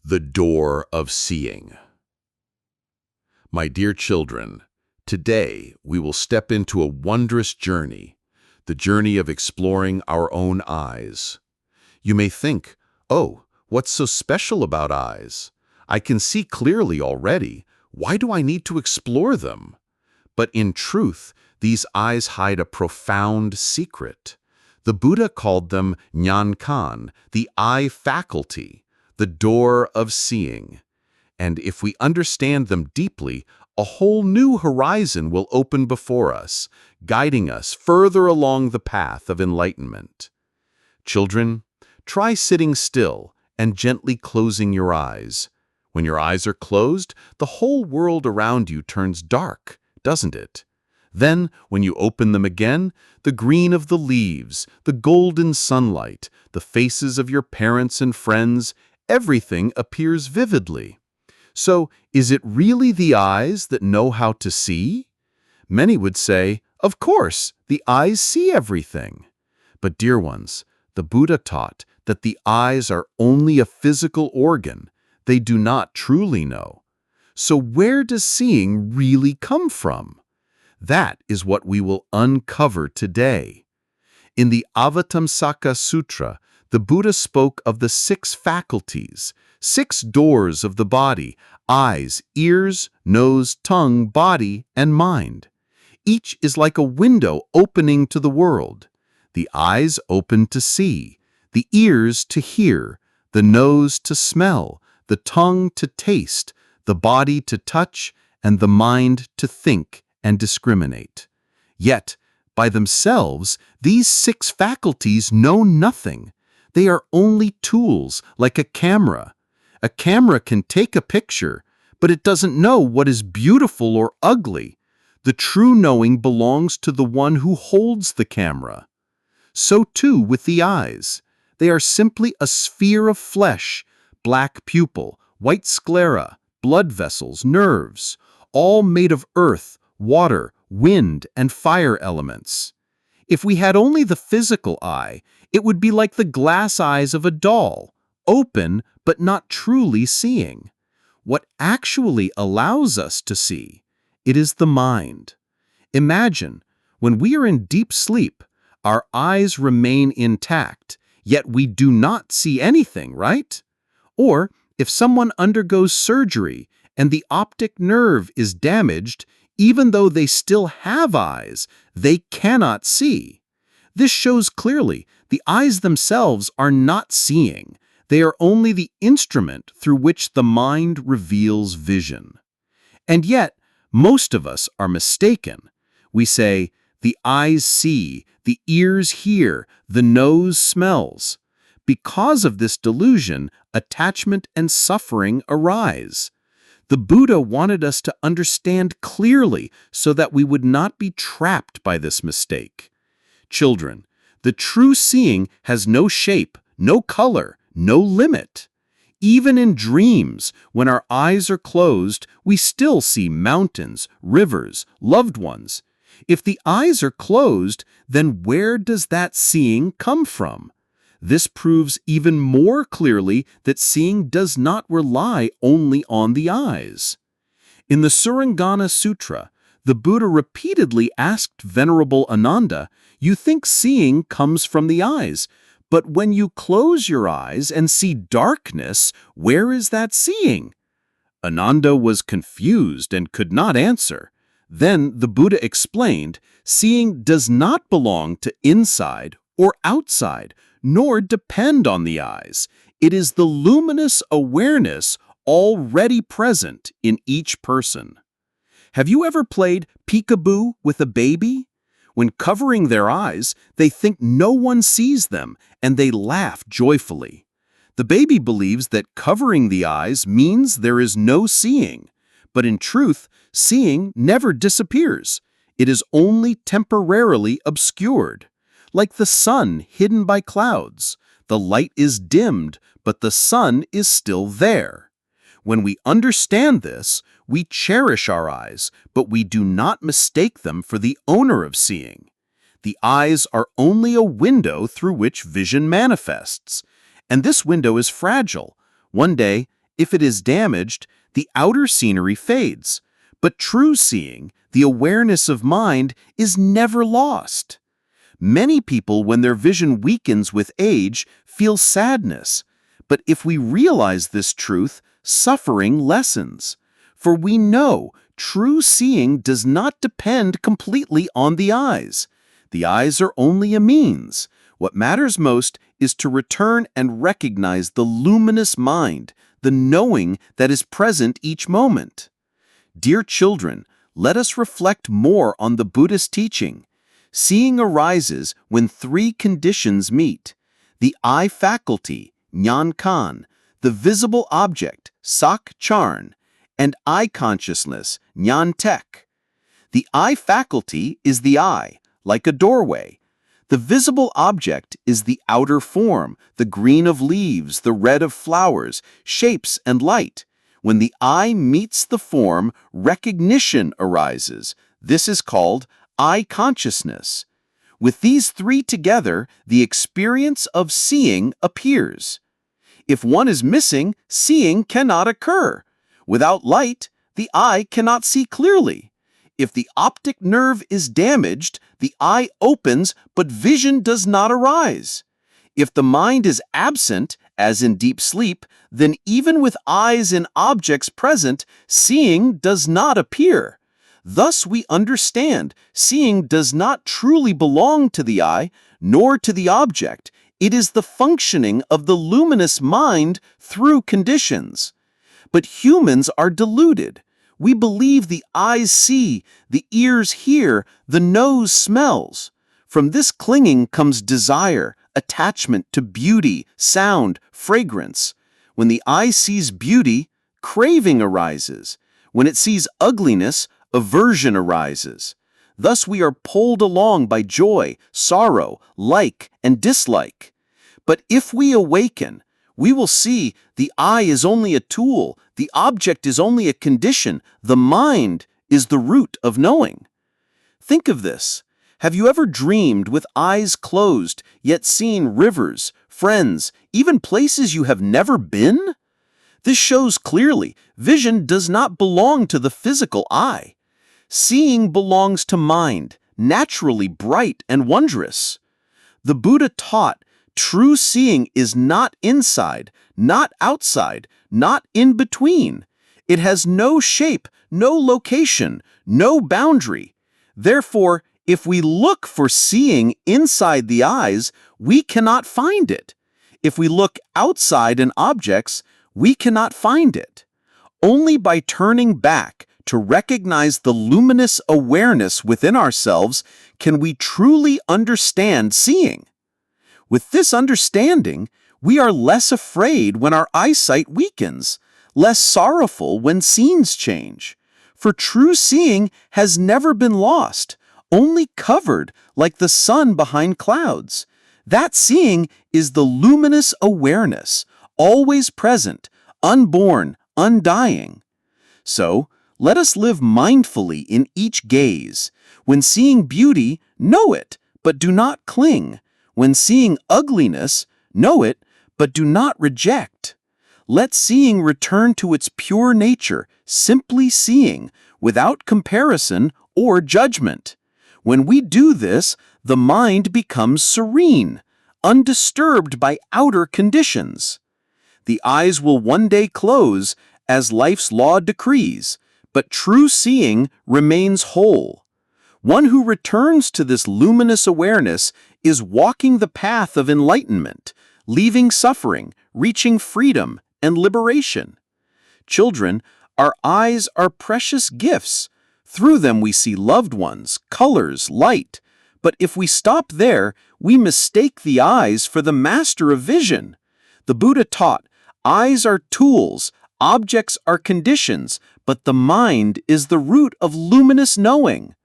The door of seeing. My dear children, today we will step into a wondrous journey, the journey of exploring our own eyes. You may think, oh, what's so special about eyes? I can see clearly already. Why do I need to explore them? But in truth, these eyes hide a profound secret. The Buddha called them Jnankan, the eye faculty, the door of seeing. And if we understand them deeply, a whole new horizon will open before us, guiding us further along the path of enlightenment. Children, try sitting still and gently closing your eyes. When your eyes are closed, the whole world around you turns dark, doesn't it? Then, when you open them again, the green of the leaves, the golden sunlight, the faces of your parents and friends, everything appears vividly. So, is it really the eyes that know how to see? Many would say, of course, the eyes see everything. But dear ones, the Buddha taught that the eyes are only a physical organ. They do not truly know. So where does seeing really come from? That is what we will uncover today. In the Avatamsaka Sutra, the Buddha spoke of the 6 faculties, 6 doors of the body: eyes, ears, nose, tongue, body, and mind. Each is like a window opening to the world. The eyes open to see, the ears to hear, the nose to smell, the tongue to taste, the body to touch, and the mind to think and discriminate. Yet, by themselves, these 6 faculties know nothing. They are only tools, like a camera. A camera can take a picture, but it doesn't know what is beautiful or ugly. The true knowing belongs to the one who holds the camera. So too with the eyes. They are simply a sphere of flesh, black pupil, white sclera, blood vessels, nerves, all made of earth, water, wind, and fire elements. If we had only the physical eye, it would be like the glass eyes of a doll, open but not truly seeing. What actually allows us to see? It is the mind. Imagine, when we are in deep sleep, our eyes remain intact, yet we do not see anything, right? Or, if someone undergoes surgery and the optic nerve is damaged, even though they still have eyes, they cannot see. This shows clearly the eyes themselves are not seeing. They are only the instrument through which the mind reveals vision. And yet, most of us are mistaken. We say, the eyes see, the ears hear, the nose smells. Because of this delusion, attachment and suffering arise. The Buddha wanted us to understand clearly so that we would not be trapped by this mistake. Children, the true seeing has no shape, no color, no limit. Even in dreams, when our eyes are closed, we still see mountains, rivers, loved ones. If the eyes are closed, then where does that seeing come from? This proves even more clearly that seeing does not rely only on the eyes. In the Surangana Sutra, the Buddha repeatedly asked Venerable Ananda, "You think seeing comes from the eyes, but when you close your eyes and see darkness, where is that seeing?" Ananda was confused and could not answer. Then the Buddha explained, seeing does not belong to inside or outside, nor depend on the eyes. It is the luminous awareness already present in each person. Have you ever played peekaboo with a baby? When covering their eyes, they think no one sees them, and they laugh joyfully. The baby believes that covering the eyes means there is no seeing. But in truth, seeing never disappears. It is only temporarily obscured. Like the sun hidden by clouds, the light is dimmed, but the sun is still there. When we understand this, we cherish our eyes, but we do not mistake them for the owner of seeing. The eyes are only a window through which vision manifests. And this window is fragile. One day, If it is damaged, the outer scenery fades. But true seeing, the awareness of mind, is never lost. Many people, when their vision weakens with age, feel sadness. But if we realize this truth, suffering lessens. For we know true seeing does not depend completely on the eyes. The eyes are only a means. What matters most is to return and recognize the luminous mind, the knowing that is present each moment. Dear children, let us reflect more on the Buddhist teaching. Seeing arises when three conditions meet: the eye faculty, Nyan Kan, the visible object, Sak Charn, and eye consciousness, Nyan Tek. The eye faculty is the eye, like a doorway. The visible object is the outer form, the green of leaves, the red of flowers, shapes and light. When the eye meets the form, recognition arises. This is called eye consciousness. With these three together, the experience of seeing appears. If one is missing, seeing cannot occur. Without light, the eye cannot see clearly. If the optic nerve is damaged, the eye opens, but vision does not arise. If the mind is absent, as in deep sleep, then even with eyes and objects present, seeing does not appear. Thus we understand seeing does not truly belong to the eye, nor to the object. It is the functioning of the luminous mind through conditions. But humans are deluded. We believe the eyes see, the ears hear, the nose smells. From this clinging comes desire, attachment to beauty, sound, fragrance. When the eye sees beauty, craving arises. When it sees ugliness, aversion arises. Thus we are pulled along by joy, sorrow, like, and dislike. But if we awaken, we will see the eye is only a tool, the object is only a condition, the mind is the root of knowing. Think of this. Have you ever dreamed with eyes closed, yet seen rivers, friends, even places you have never been? This shows clearly vision does not belong to the physical eye. Seeing belongs to mind, naturally bright and wondrous. The Buddha taught true seeing is not inside, not outside, not in between. It has no shape, no location, no boundary. Therefore, if we look for seeing inside the eyes, we cannot find it. If we look outside in objects, we cannot find it. Only by turning back to recognize the luminous awareness within ourselves can we truly understand seeing. With this understanding, we are less afraid when our eyesight weakens, less sorrowful when scenes change. For true seeing has never been lost, only covered like the sun behind clouds. That seeing is the luminous awareness, always present, unborn, undying. So, let us live mindfully in each gaze. When seeing beauty, know it, but do not cling. When seeing ugliness, know it, but do not reject. Let seeing return to its pure nature, simply seeing, without comparison or judgment. When we do this, the mind becomes serene, undisturbed by outer conditions. The eyes will one day close, as life's law decrees, but true seeing remains whole. One who returns to this luminous awareness is walking the path of enlightenment, leaving suffering, reaching freedom and liberation. Children, our eyes are precious gifts. Through them we see loved ones, colors, light. But if we stop there, we mistake the eyes for the master of vision. The Buddha taught, eyes are tools, objects are conditions, but the mind is the root of luminous knowing.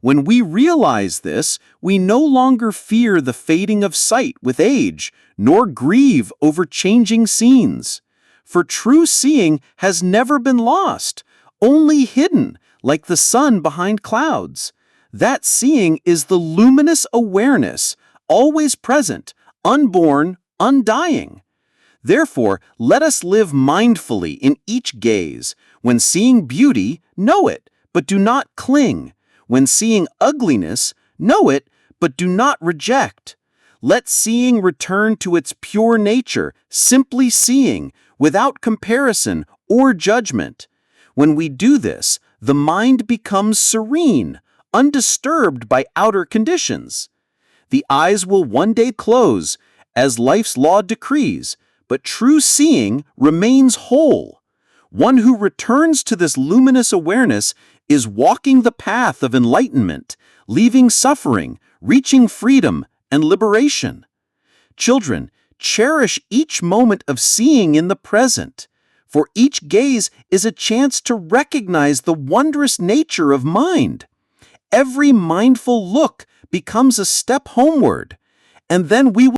When we realize this, we no longer fear the fading of sight with age, nor grieve over changing scenes. For true seeing has never been lost, only hidden, like the sun behind clouds. That seeing is the luminous awareness, always present, unborn, undying. Therefore, let us live mindfully in each gaze. When seeing beauty, know it, but do not cling. When seeing ugliness, know it, but do not reject. Let seeing return to its pure nature, simply seeing, without comparison or judgment. When we do this, the mind becomes serene, undisturbed by outer conditions. The eyes will one day close, as life's law decrees, but true seeing remains whole. One who returns to this luminous awareness is walking the path of enlightenment, leaving suffering, reaching freedom and liberation. Children, cherish each moment of seeing in the present, for each gaze is a chance to recognize the wondrous nature of mind. Every mindful look becomes a step homeward, and then we will